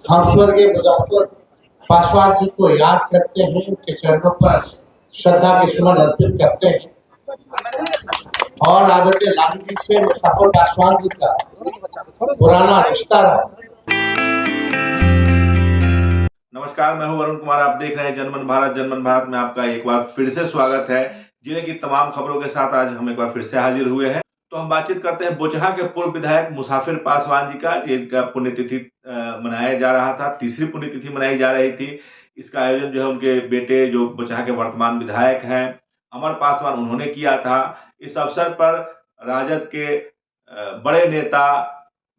हम स्वर्गीय मुजफ्फर पासवान जी को याद करते हैं, उनके चरणों पर श्रद्धा के सुमन अर्पित करते हैं और आदरणीय लालू जी से मुजफ्फर पासवान जी का पुराना रिश्ता रहा। नमस्कार, मैं हूं वरुण कुमार। आप देख रहे हैं जनमन भारत। जनमन भारत में आपका एक बार फिर से स्वागत है। जिले की तमाम खबरों के साथ आज हम एक बार फिर से हाजिर हुए हैं। तो हम बातचीत करते हैं बोचहा के पूर्व विधायक मुसाफिर पासवान जी का, जिनका पुण्यतिथि मनाया जा रहा था। तीसरी पुण्यतिथि मनाई जा रही थी। इसका आयोजन जो है उनके बेटे, जो बोचहा के वर्तमान विधायक हैं, अमर पासवान, उन्होंने किया था। इस अवसर पर राजद के बड़े नेता,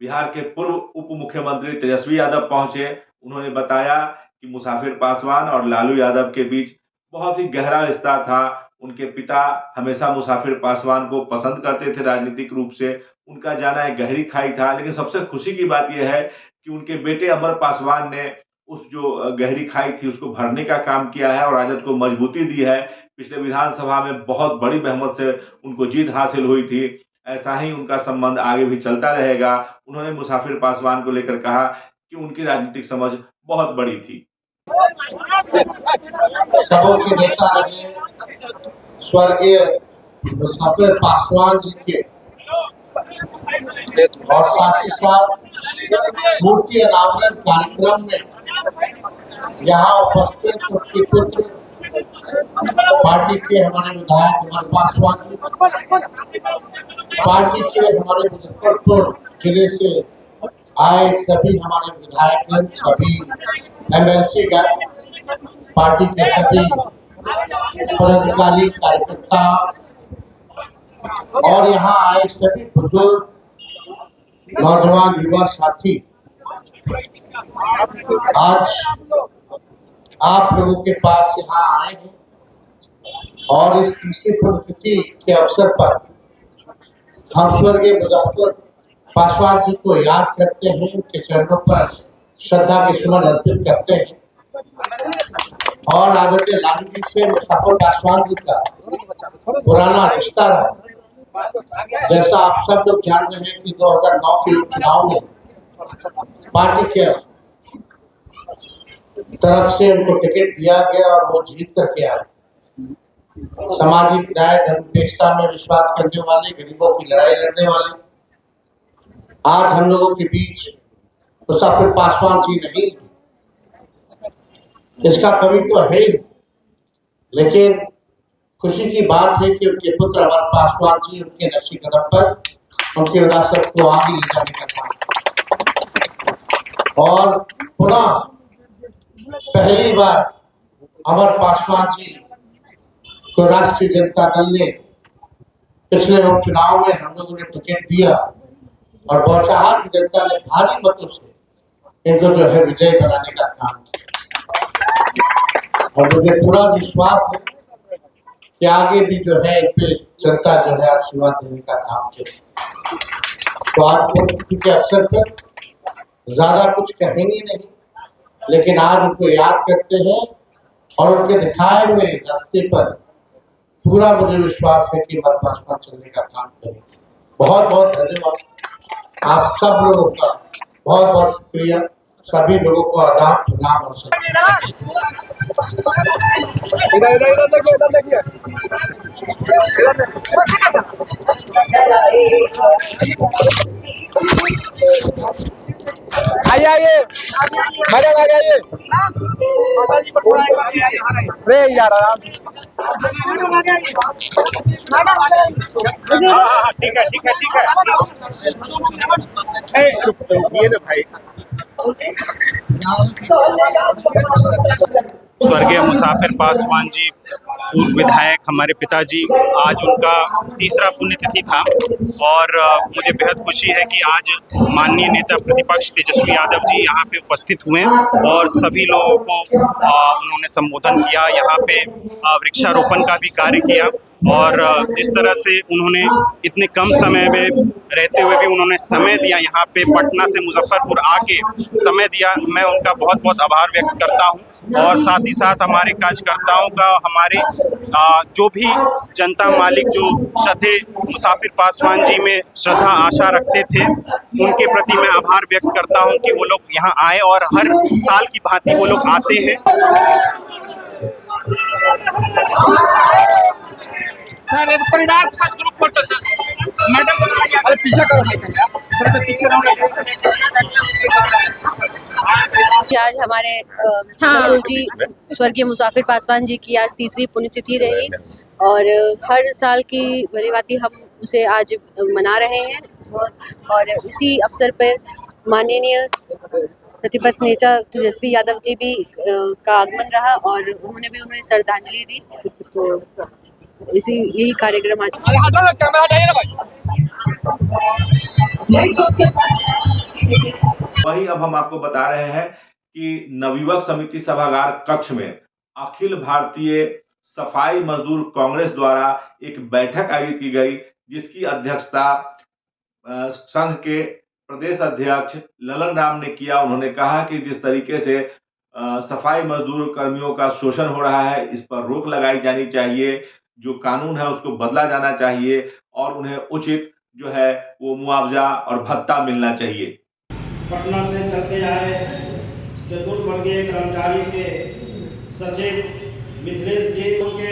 बिहार के पूर्व उप मुख्यमंत्री तेजस्वी यादव पहुंचे। उन्होंने बताया कि मुसाफिर पासवान और लालू यादव के बीच बहुत ही गहरा रिश्ता था। उनके पिता हमेशा मुसाफिर पासवान को पसंद करते थे राजनीतिक रूप से। उनका जाना एक गहरी खाई था। लेकिन सबसे खुशी की बात यह है कि उनके बेटे अमर पासवान ने उस जो गहरी खाई थी उसको भरने का काम किया है और राजद को मजबूती दी है। पिछले विधानसभा में बहुत बड़ी बहुमत से उनको जीत हासिल हुई थी। ऐसा ही उनका संबंध आगे भी चलता रहेगा। उन्होंने मुसाफिर पासवान को लेकर कहा कि उनकी राजनीतिक समझ बहुत बड़ी थी। सबों के नेता रहे स्वर्गीय मुसाफिर पासवान जी के, और साथ ही साथ मूर्ति अनावरण कार्यक्रम में यहाँ उपस्थित उनके पुत्र, पार्टी के हमारे विधायक अमर पासवान जी, पार्टी के हमारे मुजफ्फरपुर जिले से आए सभी हमारे विधायक, सभी एमएलसी गण, पार्टी के सभी पदाधिकारी, कार्यकर्ता और यहाँ आए सभी बुजुर्ग, नौजवान, युवा साथी, आज आप लोगों के पास यहाँ आए हैं और इस तीसरी पुण्यतिथि के अवसर पर हम स्वर्गीय मुजफ्फर पासवान जी को याद करते हैं, उनके चरणों पर श्रद्धा के सुमन अर्पित करते हैं और आदरणीय लालू जी से मुजफ्फर पासवान जी का पुराना रिश्ता रहा। जैसा आप सब लोग जान रहे हैं कि 2009 के चुनाव में पार्टी के तरफ से उनको टिकट दिया गया और वो जीत करके आए। सामाजिक न्याय, धर्मनिरपेक्षता में विश्वास करने वाले, गरीबों की लड़ाई लड़ने वाले, आज हम लोगों के बीच मुसाफिर पासवान जी नहीं, इसका कमी तो है ही, लेकिन खुशी की बात है कि उनके पुत्र अमर पासवान जी उनके नक्शे कदम पर उनके विरासत को आगे ले जाने का काम, और पुनः पहली बार अमर पासवान जी को राष्ट्रीय जनता दल ने पिछले उपचुनाव में हम लोगों ने टिकट दिया और बोचहा की जनता ने भारी मतों से इनको जो है विजय बनाने का काम किया और मुझे पूरा विश्वास है कि आगे भी जो है इन पे जनता जो है आशीर्वाद देने का काम करेगी। तो आज पुण्यतिथि के अवसर पर ज्यादा कुछ कहेंगे नहीं, लेकिन आज उनको याद करते हैं और उनके दिखाए हुए रास्ते पर पूरा मुझे विश्वास है कि हमारे पासवान चलने का काम करेंगे। बहुत बहुत धन्यवाद आप सब लोगों का, बहुत बहुत शुक्रिया। सभी लोगों को आदाब, प्रणाम और आइए मैडम, आ जाइए। अरे यार ठीक है ठीक है ठीक है। ये ना भाई, स्वर्गीय मुसाफिर पासवान जी पूर्व विधायक, हमारे पिताजी, आज उनका तीसरा पुण्यतिथि था और मुझे बेहद खुशी है कि आज माननीय नेता प्रतिपक्ष तेजस्वी यादव जी यहाँ पे उपस्थित हुए और सभी लोगों को उन्होंने संबोधन किया। यहाँ पे वृक्षारोपण का भी कार्य किया और जिस तरह से उन्होंने इतने कम समय में रहते हुए भी उन्होंने समय दिया, यहाँ पे पटना से मुजफ्फरपुर आके समय दिया, मैं उनका बहुत बहुत आभार व्यक्त करता हूँ। और साथ ही साथ हमारे कार्यकर्ताओं का, हमारे जो भी जनता मालिक जो श्रद्धेय मुसाफिर पासवान जी में श्रद्धा आशा रखते थे, उनके प्रति मैं आभार व्यक्त करता हूं कि वो लोग यहाँ आए और हर साल की भांति वो लोग आते हैं। परिवार के साथ ग्रुप फोटो मैडम, अरे पीछे करो, कि आज हमारे ससुर जी स्वर्गीय मुसाफिर पासवान जी की आज तीसरी पुण्यतिथि रही और हर साल की भलीभांति हम उसे आज मना रहे हैं। और इसी अवसर पर माननीय प्रतिपक्ष नेता तेजस्वी यादव जी भी का आगमन रहा और उन्हें श्रद्धांजलि दी। तो यही कार्यक्रम आज। वही अब हम आपको बता रहे हैं कि नवयुवक समिति सभागार कक्ष में अखिल भारतीय सफाई मजदूर कांग्रेस द्वारा एक बैठक आयोजित की गई, जिसकी अध्यक्षता संघ के प्रदेश अध्यक्ष ललन राम ने किया। उन्होंने कहा कि जिस तरीके से सफाई मजदूर कर्मियों का शोषण हो रहा है, इस पर रोक लगाई जानी चाहिए, जो कानून है उसको बदला जाना चाहिए और उन्हें उचित जो है वो मुआवजा और भत्ता मिलना चाहिए। पटना से चलते आए चतुर्वर्गीय कर्मचारी के सचिव मिथिलेश जी के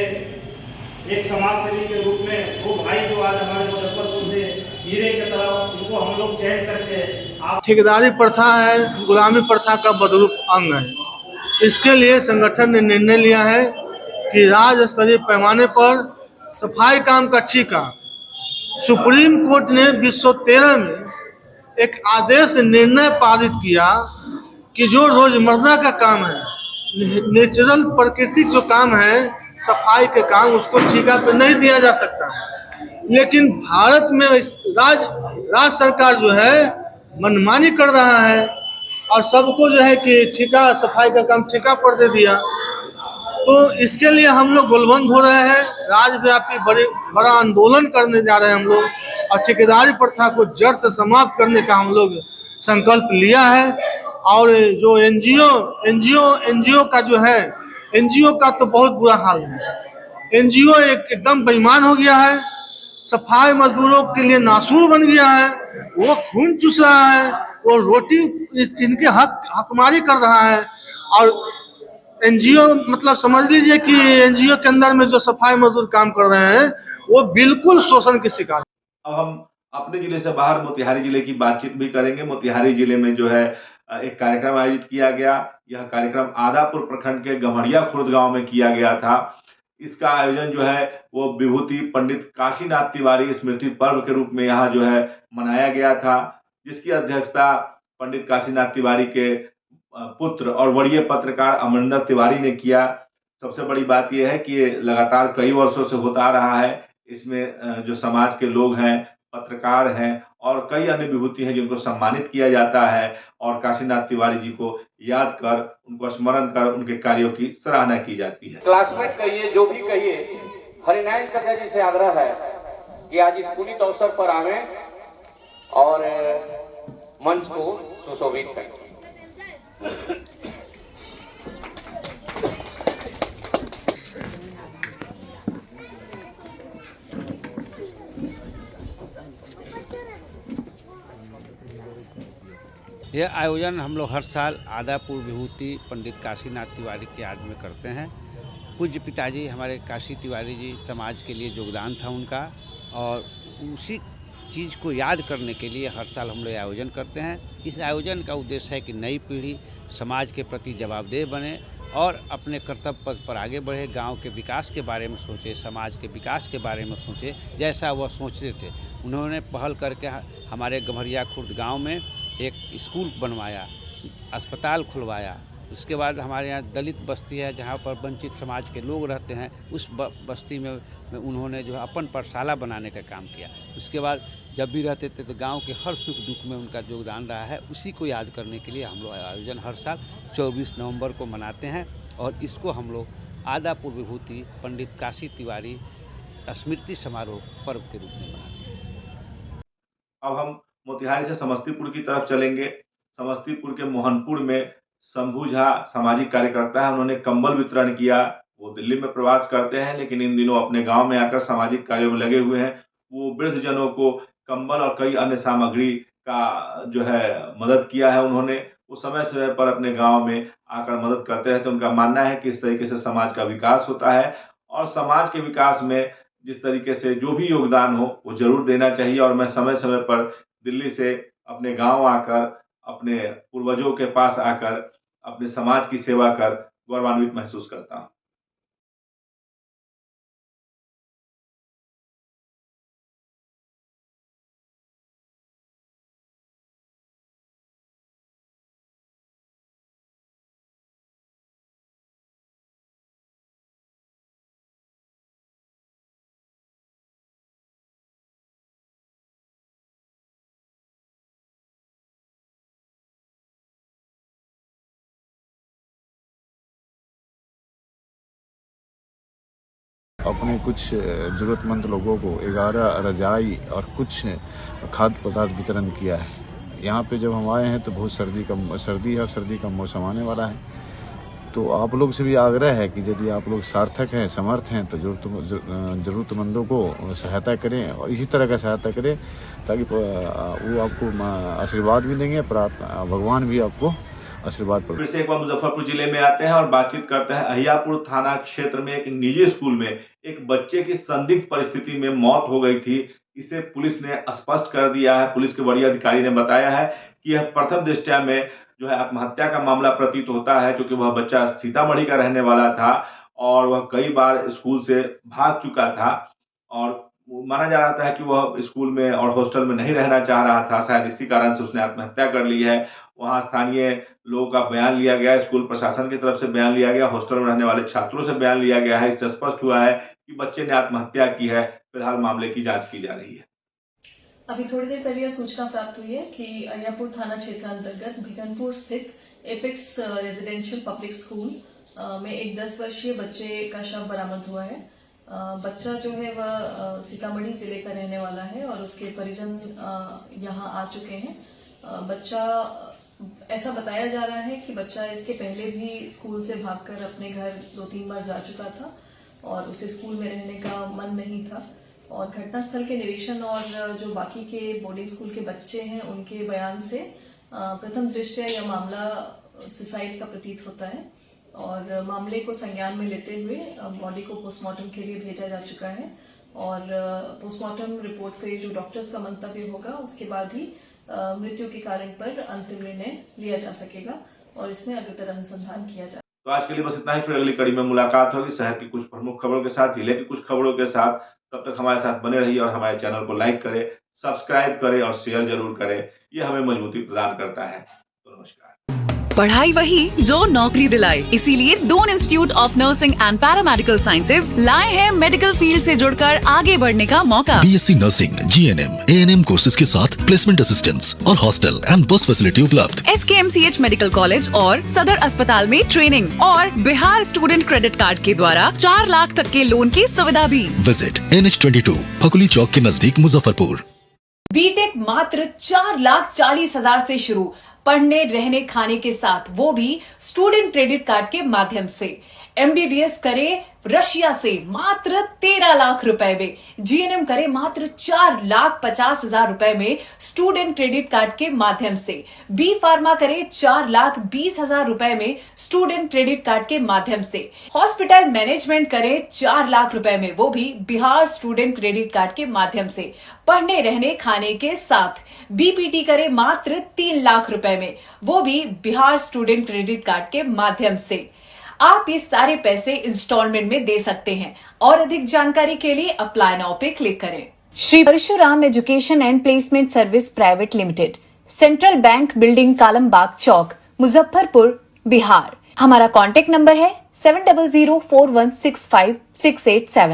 एक समाज सेवी के रूप में वो भाई जो आज हमारे मुजफ्फरपुर से हीरे की तरह उनको हम लोग चयन करके ठेकेदारी प्रथा है, गुलामी प्रथा का बदरूप अंग है। इसके लिए संगठन ने निर्णय लिया है कि राज्य स्तरीय पैमाने पर सफाई काम का ठेका सुप्रीम कोर्ट ने 2013 में एक आदेश निर्णय पारित किया कि जो रोजमर्रा का काम है, नेचुरल प्राकृतिक जो काम है सफाई के काम, उसको ठेका पे नहीं दिया जा सकता है। लेकिन भारत में राज्य सरकार जो है मनमानी कर रहा है और सबको जो है कि ठेका सफाई का काम ठेका पर दे दिया। तो इसके लिए हम लोग गोलबंद हो रहे हैं, राज्यव्यापी बड़ा आंदोलन करने जा रहे हैं हम लोग और ठेकेदारी प्रथा को जड़ से समाप्त करने का हम लोग संकल्प लिया है। और जो एनजीओ का जो है, एनजीओ का तो बहुत बुरा हाल है। एनजीओ एकदम बेईमान हो गया है, सफाई मजदूरों के लिए नासूर बन गया है, वो खून चूस रहा है, वो रोटी इनके हकमारी कर रहा है। और एनजीओ मतलब समझ लीजिए कि एनजीओ के अंदर में जो सफाई मजदूर काम कर रहे हैं वो बिल्कुल शोषण के शिकार। अब हम अपने जिले से बाहर मोतिहारी जिले की बातचीत भी करेंगे। मोतिहारी जिले में जो है एक कार्यक्रम आयोजित किया गया। यह कार्यक्रम आदापुर प्रखंड के गम्हरिया खुर्द गांव में किया गया था। इसका आयोजन जो है वो विभूति पंडित काशीनाथ तिवारी स्मृति पर्व के रूप में यहाँ जो है मनाया गया था, जिसकी अध्यक्षता पंडित काशीनाथ तिवारी के पुत्र और वरीय पत्रकार अमरिंदर तिवारी ने किया। सबसे बड़ी बात यह है कि ये लगातार कई वर्षों से होता आ रहा है। इसमें जो समाज के लोग हैं, पत्रकार हैं और कई अन्य विभूति हैं जिनको सम्मानित किया जाता है और काशीनाथ तिवारी जी को याद कर, उनको स्मरण कर उनके कार्यों की सराहना की जाती है। क्लासमेट कहिए, जो भी कहिए, हरिनारायण चाचा जी से आग्रह है कि आज स्कूली अवसर पर आवे और मंच को सुशोभित करें। यह आयोजन हम लोग हर साल आदापुर विभूति पंडित काशीनाथ तिवारी की याद में करते हैं। पूज्य पिताजी हमारे काशी तिवारी जी, समाज के लिए योगदान था उनका और उसी चीज़ को याद करने के लिए हर साल हम लोग आयोजन करते हैं। इस आयोजन का उद्देश्य है कि नई पीढ़ी समाज के प्रति जवाबदेह बने और अपने कर्तव्य पथ पर आगे बढ़े, गांव के विकास के बारे में सोचे, समाज के विकास के बारे में सोचे जैसा वह सोचते थे। उन्होंने पहल करके हमारे गम्हरिया खुर्द गांव में एक स्कूल बनवाया, अस्पताल खुलवाया। उसके बाद हमारे यहाँ दलित बस्ती है जहाँ पर वंचित समाज के लोग रहते हैं, उस बस्ती में उन्होंने जो है अपन पाठशाला बनाने का काम किया। उसके बाद जब भी रहते थे तो गांव के हर सुख दुख में उनका योगदान रहा है। उसी को याद करने के लिए हम लोग आयोजन हर साल 24 नवंबर को मनाते हैं और इसको हम लोग आदापुर विभूति पंडित काशी तिवारी स्मृति समारोह पर्व के रूप में मनाते हैं। अब हम मोतिहारी से समस्तीपुर की तरफ चलेंगे। समस्तीपुर के मोहनपुर में शंभू झा सामाजिक कार्यकर्ता है, उन्होंने कंबल वितरण किया। वो दिल्ली में प्रवास करते हैं, लेकिन इन दिनों अपने गांव में आकर सामाजिक कार्यों में लगे हुए हैं। वो वृद्धजनों को कंबल और कई अन्य सामग्री का जो है मदद किया है उन्होंने। वो समय समय पर अपने गांव में आकर मदद करते रहते हैं। उनका मानना है कि इस तरीके से समाज का विकास होता है और समाज के विकास में जिस तरीके से जो भी योगदान हो वो जरूर देना चाहिए। और मैं समय समय पर दिल्ली से अपने गांव आकर, अपने पूर्वजों के पास आकर अपने समाज की सेवा कर गौरवान्वित महसूस करता हूँ। अपने कुछ ज़रूरतमंद लोगों को 11 रजाई और कुछ खाद्य पदार्थ वितरण किया है। यहाँ पे जब हम आए हैं तो बहुत सर्दी का मौसम आने वाला है, तो आप लोग से भी आग्रह है कि यदि आप लोग सार्थक हैं, समर्थ हैं, तो ज़रूरतमंदों को सहायता करें और इसी तरह का सहायता करें ताकि वो आपको आशीर्वाद भी देंगे, भगवान भी आपको आशीर्वाद। फिर से एक बार मुजफ्फरपुर जिले में आते हैं और बातचीत करते हैं। अहियापुर थाना क्षेत्र में एक निजी स्कूल में एक बच्चे की संदिग्ध परिस्थिति में मौत हो गई थी। इसे पुलिस ने स्पष्ट कर दिया है। पुलिस के वरीय अधिकारी ने बताया है कि यह प्रथम दृष्टया में जो है आत्महत्या का मामला प्रतीत होता है, क्योंकि वह बच्चा सीतामढ़ी का रहने वाला था और वह कई बार स्कूल से भाग चुका था और माना जा रहा था कि वह स्कूल में और हॉस्टल में नहीं रहना चाह रहा था। शायद इसी कारण से उसने आत्महत्या कर ली है। वहाँ स्थानीय लोगों का बयान लिया गया, स्कूल प्रशासन की तरफ से बयान लिया गया, हॉस्टल में रहने वाले छात्रों से बयान लिया गया है। इससे स्पष्ट हुआ है कि बच्चे ने आत्महत्या की है। फिलहाल मामले की जांच की जा रही है। अभी थोड़ी देर पहले यह सूचना प्राप्त हुई है कि अहियापुर थाना क्षेत्र अंतर्गत भिकनपुर स्थित एपेक्स रेजिडेंशियल पब्लिक स्कूल में एक 10 वर्षीय बच्चे का शव बरामद हुआ है। बच्चा जो है वह सीतामढ़ी जिले का रहने वाला है और उसके परिजन यहाँ आ चुके हैं। बच्चा, ऐसा बताया जा रहा है कि बच्चा इसके पहले भी स्कूल से भागकर अपने घर 2-3 बार जा चुका था और उसे स्कूल में रहने का मन नहीं था। और घटनास्थल के निरीक्षण और जो बाकी के बोर्डिंग स्कूल के बच्चे हैं उनके बयान से प्रथम दृष्टया यह मामला सुसाइड का प्रतीत होता है और मामले को संज्ञान में लेते हुए बॉडी को पोस्टमार्टम के लिए भेजा जा चुका है और पोस्टमार्टम रिपोर्ट पे जो डॉक्टर्स का मंतव्य होगा उसके बाद ही मृत्यु के कारण पर अंतिम निर्णय लिया जा सकेगा और इसमें अग्रतर अनुसंधान किया जाए। तो आज के लिए बस इतना ही। फिर अगली कड़ी में मुलाकात होगी शहर की कुछ प्रमुख खबरों के साथ, जिले की कुछ खबरों के साथ। तब तक हमारे साथ बने रहिए और हमारे चैनल को लाइक करें, सब्सक्राइब करें और शेयर जरूर करें। ये हमें मजबूती प्रदान करता है। तो नमस्कार। पढ़ाई वही जो नौकरी दिलाए, इसीलिए Doon institute of nursing and paramedical sciences लाए हैं मेडिकल फील्ड से जुड़कर आगे बढ़ने का मौका। BSc nursing, GNM, ANM courses के साथ प्लेसमेंट असिस्टेंस और हॉस्टल एंड बस फैसिलिटी उपलब्ध। SKMCH मेडिकल कॉलेज और सदर अस्पताल में ट्रेनिंग और बिहार स्टूडेंट क्रेडिट कार्ड के द्वारा 4 लाख तक के लोन की सुविधा भी। विजिट NH22 फकुली चौक के नजदीक मुजफ्फरपुर। बीटेक मात्र 4,40,000 से शुरू, पढ़ने रहने खाने के साथ, वो भी स्टूडेंट क्रेडिट कार्ड के माध्यम से। MBBS करे रशिया से मात्र 13 लाख रुपए में, GNM करे मात्र 4,50,000 रुपए में स्टूडेंट क्रेडिट कार्ड के माध्यम से, B फार्मा करे 4,20,000 रुपए में स्टूडेंट क्रेडिट कार्ड के माध्यम से, हॉस्पिटल मैनेजमेंट करे 4 लाख रुपए में, वो भी बिहार स्टूडेंट क्रेडिट कार्ड के माध्यम से। पढ़ने रहने खाने के साथ BPT करे मात्र 3 लाख रुपए में, वो भी बिहार स्टूडेंट क्रेडिट कार्ड के माध्यम से। आप ये सारे पैसे इंस्टॉलमेंट में दे सकते हैं और अधिक जानकारी के लिए अप्लाई नाउ पे क्लिक करें। Shri Parshuram education and placement service private limited, central bank building, Kalambagh चौक, मुजफ्फरपुर, बिहार। हमारा कॉन्टेक्ट नंबर है 7004165687।